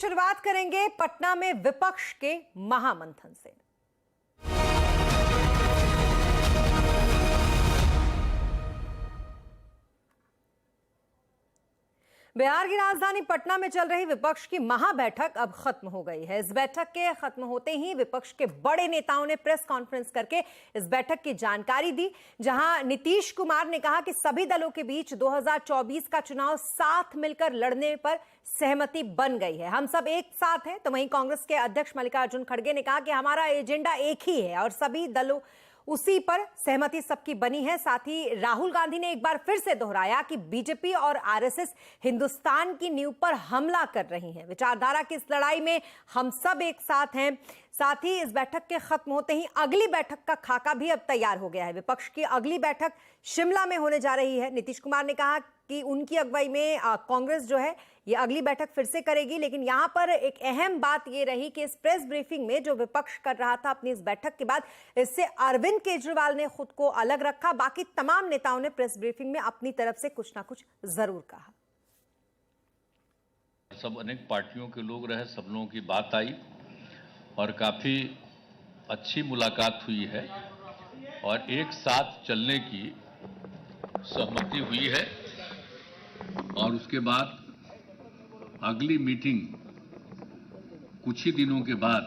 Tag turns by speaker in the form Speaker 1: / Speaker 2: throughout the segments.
Speaker 1: शुरुआत करेंगे पटना में विपक्ष के महामंथन से। बिहार की राजधानी पटना में चल रही विपक्ष की महाबैठक अब खत्म हो गई है। इस बैठक के खत्म होते ही विपक्ष के बड़े नेताओं ने प्रेस कॉन्फ्रेंस करके इस बैठक की जानकारी दी, जहां नीतीश कुमार ने कहा कि सभी दलों के बीच 2024 का चुनाव साथ मिलकर लड़ने पर सहमति बन गई है। हम सब एक साथ हैं। तो वहीं कांग्रेस के अध्यक्ष मल्लिकार्जुन खड़गे ने कहा कि हमारा एजेंडा एक ही है और सभी दलों उसी पर सहमति सबकी बनी है। साथ ही राहुल गांधी ने एक बार फिर से दोहराया कि बीजेपी और आरएसएस हिंदुस्तान की नींव पर हमला कर रही हैं। विचारधारा की इस लड़ाई में हम सब एक साथ हैं। साथ ही इस बैठक के खत्म होते ही अगली बैठक का खाका भी अब तैयार हो गया है। विपक्ष की अगली बैठक शिमला में होने जा रही है। नीतीश कुमार ने कहा कि उनकी अगुवाई में कांग्रेस जो है ये अगली बैठक फिर से करेगी। लेकिन यहां पर एक अहम बात ये रही कि इस प्रेस ब्रीफिंग में जो विपक्ष कर रहा था अपनी इस बैठक के बाद, इससे अरविंद केजरीवाल ने खुद को अलग रखा। बाकी तमाम नेताओं ने प्रेस ब्रीफिंग में अपनी तरफ से कुछ ना कुछ जरूर कहा।
Speaker 2: सब अनेक पार्टियों के लोग रहे, सब लोगों की बात आई और काफी अच्छी मुलाकात हुई है और एक साथ चलने की सहमति हुई है। और उसके बाद अगली मीटिंग कुछ ही दिनों के बाद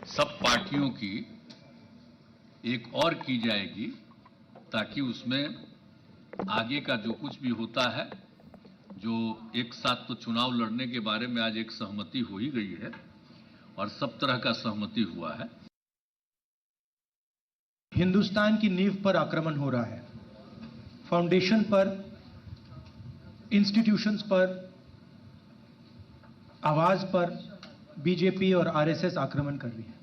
Speaker 2: सब पार्टियों की एक और की जाएगी, ताकि उसमें आगे का जो कुछ भी होता है, जो एक साथ तो चुनाव लड़ने के बारे में आज एक सहमति हो ही गई है और सब तरह का सहमति हुआ है।
Speaker 3: हिंदुस्तान की नींव पर आक्रमण हो रहा है, फाउंडेशन पर, इंस्टीट्यूशंस पर, आवाज पर बीजेपी और आरएसएस आक्रमण कर रही है।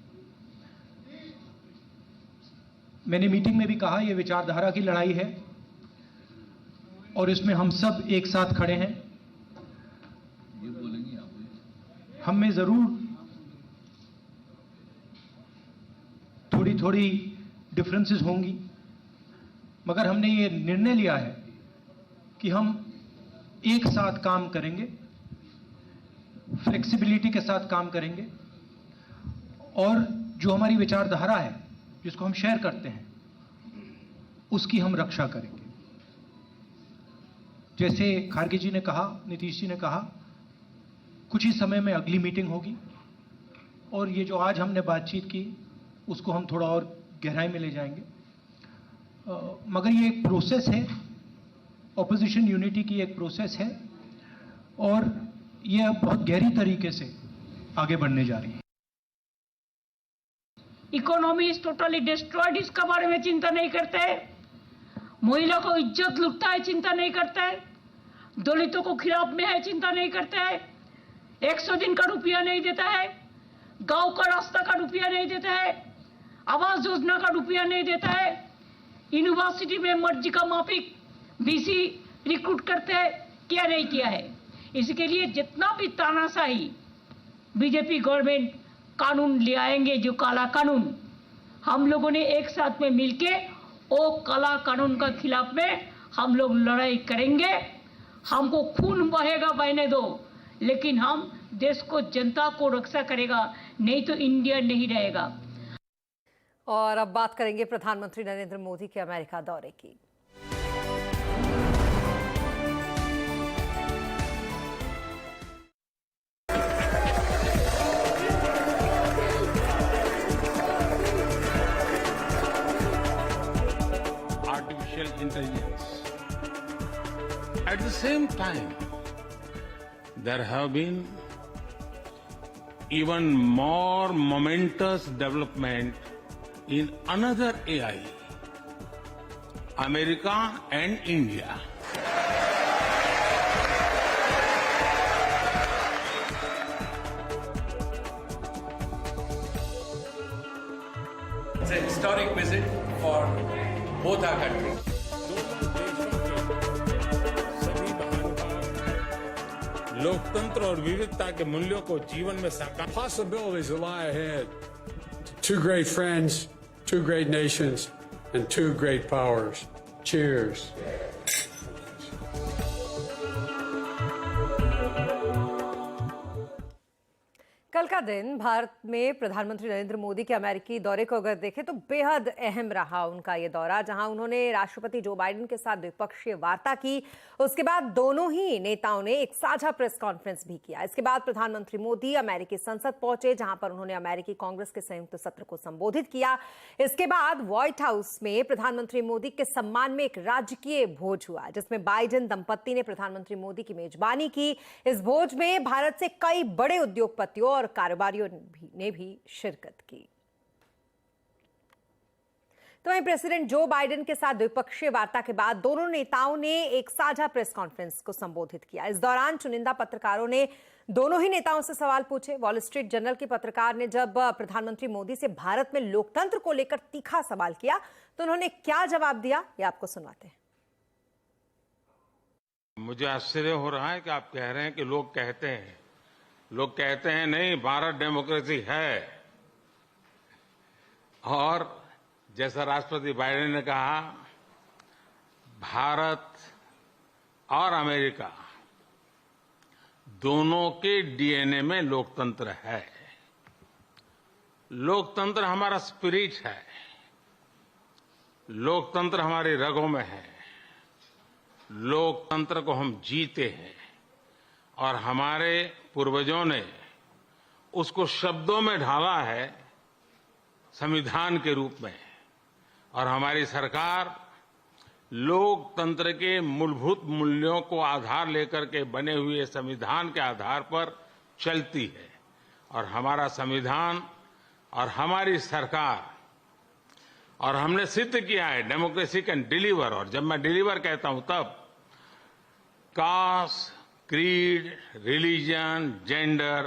Speaker 3: मैंने मीटिंग में भी कहा, यह विचारधारा की लड़ाई है और इसमें हम सब एक साथ खड़े हैं।
Speaker 2: ये बोलेंगे आप?
Speaker 3: हम में जरूर थोड़ी थोड़ी डिफरेंसेस होंगी, मगर हमने ये निर्णय लिया है कि हम एक साथ काम करेंगे, फ्लेक्सिबिलिटी के साथ काम करेंगे और जो हमारी विचारधारा है, जिसको हम शेयर करते हैं, उसकी हम रक्षा करेंगे। जैसे खारगे जी ने कहा, नीतीश जी ने कहा, कुछ ही समय में अगली मीटिंग होगी और ये जो आज हमने बातचीत की उसको हम थोड़ा और गहराई में ले जाएंगे। मगर ये एक प्रोसेस है, ऑपोजिशन यूनिटी की एक प्रोसेस है और ये अब बहुत गहरी तरीके से आगे बढ़ने जा रही है।
Speaker 4: इकोनॉमी इज टोटली डिस्ट्रॉयड, इसका बारे में चिंता नहीं करते हैं। महिला को इज्जत लुटता है, चिंता नहीं करता है। दलितों को खिलाफ में है, चिंता नहीं करता है। 100 दिन का रुपया नहीं देता है, गांव का रास्ता का रुपया नहीं देता है, आवास योजना का रुपया नहीं देता है। यूनिवर्सिटी में मर्जी का माफिक बीसी रिक्रूट करते हैं, क्या नहीं किया है। इसके लिए जितना भी तानाशाही बीजेपी गवर्नमेंट कानून ले आएंगे, जो काला कानून, हम लोगों ने एक साथ में मिलके वो काला कानून का खिलाफ में हम लोग लड़ाई करेंगे। हमको खून बहेगा, बहने दो, लेकिन हम देश को, जनता को रक्षा करेगा, नहीं तो इंडिया नहीं रहेगा।
Speaker 1: और अब बात करेंगे प्रधानमंत्री नरेंद्र मोदी के अमेरिका दौरे की।
Speaker 5: Artificial intelligence. At the same time, there have been even more momentous development in another AI, America and India.
Speaker 6: It's a historic visit for both our countries.
Speaker 5: लोकतंत्र और विविधता के मूल्यों को जीवन में साकार
Speaker 7: Possibilities lie ahead. Two great friends, two great nations, and two great powers. Cheers.
Speaker 1: कल का दिन भारत में प्रधानमंत्री नरेंद्र मोदी के अमेरिकी दौरे को अगर देखें तो बेहद अहम रहा उनका ये दौरा, जहां उन्होंने राष्ट्रपति जो बाइडेन के साथ द्विपक्षीय वार्ता की। उसके बाद दोनों ही नेताओं ने एक साझा प्रेस कॉन्फ्रेंस भी किया। इसके बाद प्रधानमंत्री मोदी अमेरिकी संसद पहुंचे, जहां पर उन्होंने अमेरिकी कांग्रेस के संयुक्त सत्र को संबोधित किया। इसके बाद व्हाइट हाउस में प्रधानमंत्री मोदी के सम्मान में एक राजकीय भोज हुआ, जिसमें बाइडेन दंपत्ति ने प्रधानमंत्री मोदी की मेजबानी की। इस भोज में भारत से कई बड़े उद्योगपतियों और कारोबारियों ने भी शिरकत की। तो वहीं प्रेसिडेंट जो बाइडेन के साथ द्विपक्षीय वार्ता के बाद दोनों नेताओं ने एक साझा प्रेस कॉन्फ्रेंस को संबोधित किया। इस दौरान चुनिंदा पत्रकारों ने दोनों ही नेताओं से सवाल पूछे। वॉल स्ट्रीट जर्नल की पत्रकार ने जब प्रधानमंत्री मोदी से भारत में लोकतंत्र को लेकर तीखा सवाल किया तो उन्होंने क्या जवाब दिया, ये आपको सुनाते हैं।
Speaker 5: मुझे आश्चर्य हो रहा है कि आप कह रहे हैं कि लोग कहते हैं नहीं, भारत डेमोक्रेसी है। और जैसा राष्ट्रपति बाइडेन ने कहा, भारत और अमेरिका दोनों के डीएनए में लोकतंत्र है। लोकतंत्र हमारा स्पिरिट है, लोकतंत्र हमारी रगों में है, लोकतंत्र को हम जीते हैं और हमारे पूर्वजों ने उसको शब्दों में ढाला है संविधान के रूप में। और हमारी सरकार लोकतंत्र के मूलभूत मूल्यों को आधार लेकर के बने हुए संविधान के आधार पर चलती है। और हमारा संविधान और हमारी सरकार, और हमने सिद्ध किया है डेमोक्रेसी कैन डिलीवर। और जब मैं डिलीवर कहता हूं तब कास्ट, क्रीड, रिलीजन, जेंडर,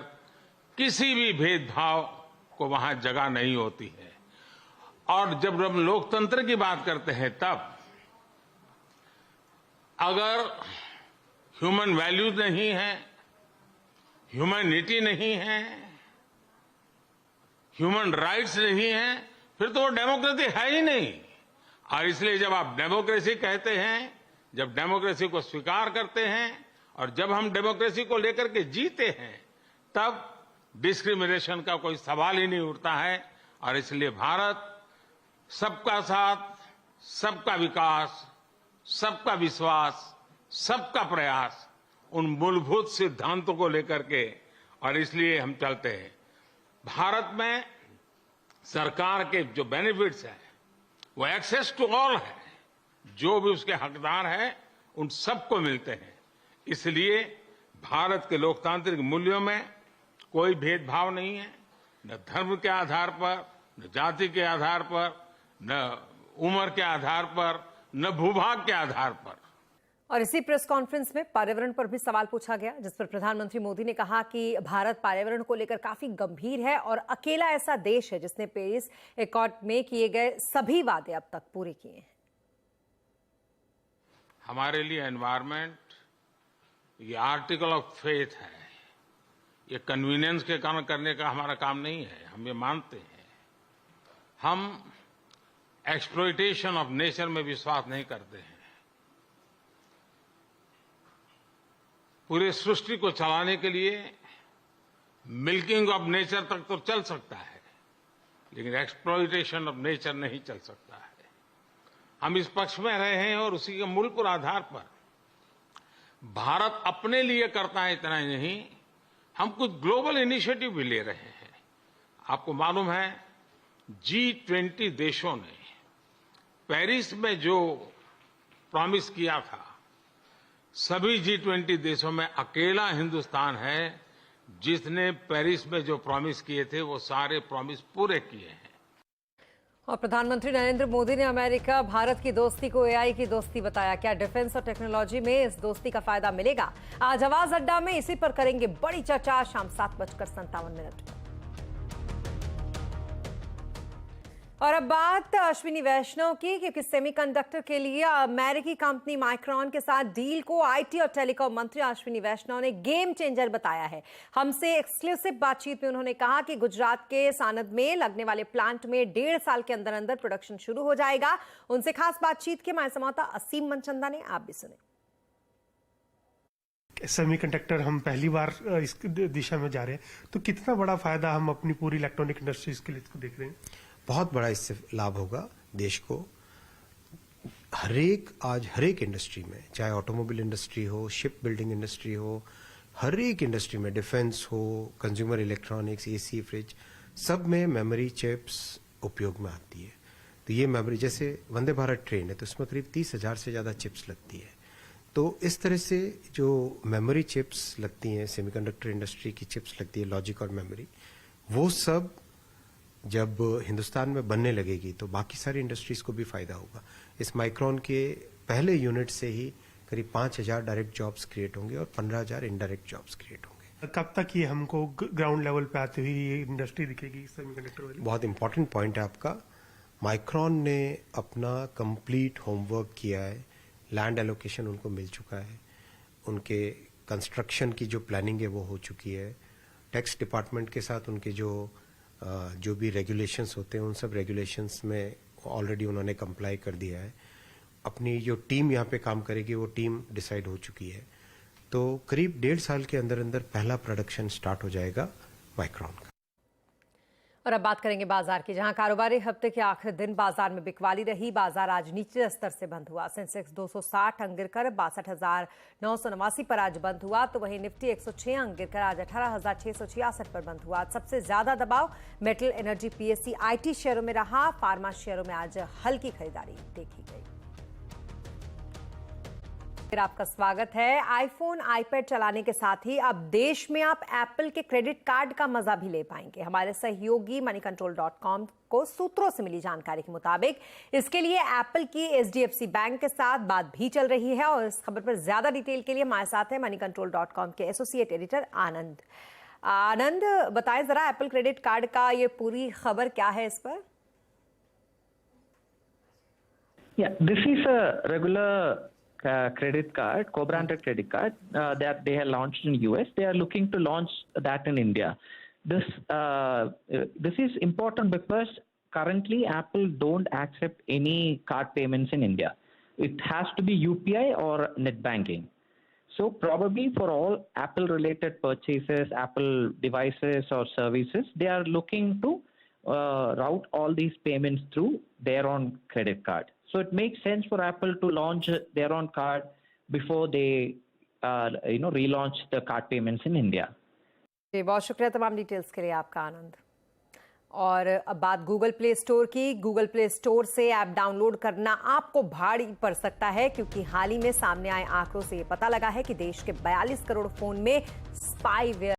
Speaker 5: किसी भी भेदभाव को वहां जगह नहीं होती है। और जब हम लोकतंत्र की बात करते हैं तब अगर ह्यूमन वैल्यूज नहीं है, ह्यूमैनिटी नहीं है, ह्यूमन राइट्स नहीं है, फिर तो वो डेमोक्रेसी है ही नहीं। और इसलिए जब आप डेमोक्रेसी कहते हैं, जब डेमोक्रेसी को स्वीकार करते हैं और जब हम डेमोक्रेसी को लेकर के जीते हैं, तब डिस्क्रिमिनेशन का कोई सवाल ही नहीं उठता है। और इसलिए भारत सबका साथ, सबका विकास, सबका विश्वास, सबका प्रयास, उन मूलभूत सिद्धांतों को लेकर के, और इसलिए हम चलते हैं। भारत में सरकार के जो बेनिफिट्स हैं वो एक्सेस टू ऑल है, जो भी उसके हकदार हैं उन सबको मिलते हैं। इसलिए भारत के लोकतांत्रिक मूल्यों में कोई भेदभाव नहीं है, न धर्म के आधार पर, न जाति के आधार पर, न उम्र के आधार पर, न भूभाग के आधार पर।
Speaker 1: और इसी प्रेस कॉन्फ्रेंस में पर्यावरण पर भी सवाल पूछा गया, जिस पर प्रधानमंत्री मोदी ने कहा कि भारत पर्यावरण को लेकर काफी गंभीर है और अकेला ऐसा देश है जिसने पेरिस एकॉर्ड में किए गए सभी वादे अब तक पूरे किए हैं।
Speaker 5: हमारे लिए एनवायरनमेंट ये आर्टिकल ऑफ फेथ है, ये कन्वीनियंस के कारण करने का हमारा काम नहीं है। हम ये मानते हैं, हम एक्सप्लॉयटेशन ऑफ नेचर में विश्वास नहीं करते हैं। पूरे सृष्टि को चलाने के लिए मिल्किंग ऑफ नेचर तक तो चल सकता है, लेकिन एक्सप्लॉयटेशन ऑफ नेचर नहीं चल सकता है। हम इस पक्ष में रहे हैं और उसी के मूल पर आधार पर भारत अपने लिए करता है, इतना ही नहीं, हम कुछ ग्लोबल इनिशिएटिव भी ले रहे हैं। आपको मालूम है G20 देशों ने पेरिस में जो प्रॉमिस किया था, सभी G20 देशों में अकेला हिंदुस्तान है जिसने पेरिस में जो प्रॉमिस किए थे वो सारे प्रॉमिस पूरे किए हैं।
Speaker 1: और प्रधानमंत्री नरेंद्र मोदी ने अमेरिका भारत की दोस्ती को एआई की दोस्ती बताया। क्या डिफेंस और टेक्नोलॉजी में इस दोस्ती का फायदा मिलेगा? आज आवाज अड्डा में इसी पर करेंगे बड़ी चर्चा, शाम 7:57 पर। और अब बात अश्विनी वैष्णव की, क्योंकि सेमीकंडक्टर के लिए अमेरिकी कंपनी माइक्रॉन के साथ डील को आईटी और टेलीकॉम मंत्री अश्विनी वैष्णव ने गेम चेंजर बताया है। हमसे एक्सक्लूसिव बातचीत में उन्होंने कहा कि गुजरात के सानंद में लगने वाले प्लांट में 1.5 साल के अंदर अंदर प्रोडक्शन शुरू हो जाएगा। उनसे खास बातचीत के हमारे संवाददाता असीम मनचंदा ने, आप भी सुने।
Speaker 3: सेमीकंडक्टर हम पहली बार इस दिशा में जा रहे हैं, तो कितना बड़ा फायदा हम अपनी पूरी इलेक्ट्रॉनिक इंडस्ट्रीज के लिए इसको देख रहे हैं?
Speaker 8: बहुत बड़ा इससे लाभ होगा देश को। हर एक इंडस्ट्री में, चाहे ऑटोमोबाइल इंडस्ट्री हो, शिप बिल्डिंग इंडस्ट्री हो, हर एक इंडस्ट्री में, डिफेंस हो, कंज्यूमर इलेक्ट्रॉनिक्स, एसी, फ्रिज, सब में मेमोरी चिप्स उपयोग में आती है। तो ये मेमोरी, जैसे वंदे भारत ट्रेन है तो उसमें करीब 30,000 से ज्यादा चिप्स लगती है। तो इस तरह से जो मेमोरी चिप्स लगती हैं, सेमीकंडक्टर इंडस्ट्री की चिप्स लगती है, लॉजिक और मेमोरी, वो सब जब हिंदुस्तान में बनने लगेगी तो बाकी सारी इंडस्ट्रीज को भी फायदा होगा। इस माइक्रोन के पहले यूनिट से ही करीब 5,000 डायरेक्ट जॉब्स क्रिएट होंगे और 15,000 इनडायरेक्ट जॉब्स क्रिएट होंगे।
Speaker 3: कब तक ये हमको ग्राउंड लेवल पे आती हुई ये इंडस्ट्री दिखेगी सेमीकंडक्टर वाली?
Speaker 8: बहुत इंपॉर्टेंट पॉइंट है आपका। माइक्रोन ने अपना कंप्लीट होमवर्क किया है, लैंड एलोकेशन उनको मिल चुका है, उनके कंस्ट्रक्शन की जो प्लानिंग है वो हो चुकी है, टैक्स डिपार्टमेंट के साथ उनके जो भी रेगुलेशंस होते हैं उन सब रेगुलेशंस में ऑलरेडी उन्होंने कंप्लाई कर दिया है। अपनी जो टीम यहाँ पे काम करेगी वो टीम डिसाइड हो चुकी है। तो करीब 1.5 साल के अंदर अंदर पहला प्रोडक्शन स्टार्ट हो जाएगा माइक्रोन का।
Speaker 1: और अब बात करेंगे बाजार की, जहां कारोबारी हफ्ते के आखिरी दिन बाजार में बिकवाली रही। बाजार आज निचले स्तर से बंद हुआ। सेंसेक्स 260 अंक गिरकर 62,989 पर आज बंद हुआ, तो वहीं निफ्टी 106 अंक गिरकर आज 18,666 पर बंद हुआ। सबसे ज्यादा दबाव मेटल, एनर्जी, पीएससी, आईटी शेयरों में रहा। फार्मा शेयरों में आज हल्की खरीदारी देखी गई। फिर आपका स्वागत है। आईफोन, आईपैड चलाने के साथ ही अब देश में आप एप्पल के क्रेडिट कार्ड का मजा भी ले पाएंगे। हमारे सहयोगी moneycontrol.com को सूत्रों से मिली जानकारी के मुताबिक इसके लिए एप्पल की HDFC बैंक के साथ बात भी चल रही है। और इस खबर पर ज्यादा डिटेल के लिए हमारे साथ है moneycontrol.com के एसोसिएट एडिटर आनंद। आनंद, बताएं जरा एप्पल क्रेडिट कार्ड का ये पूरी खबर क्या है इस पर?
Speaker 9: This is a regular credit card, co-branded credit card that they have launched in US. They are looking to launch that in India. This is important because currently Apple don't accept any card payments in India. It has to be UPI or net banking. So probably for all Apple related purchases, Apple devices or services, they are looking to route all these payments through their own credit card. So it makes sense for Apple to launch their own card before they, relaunch the card payments in India.
Speaker 1: जी, बहुत शुक्रिया तमाम details के लिए आपका आनंद। और अब बात Google play store की। गूगल प्ले स्टोर से ऐप डाउनलोड करना आपको भारी पड़ सकता है, क्योंकि हाल ही में सामने आए आंकड़ों से ये पता लगा है कि देश के 42 करोड़ फोन में स्पाईवेयर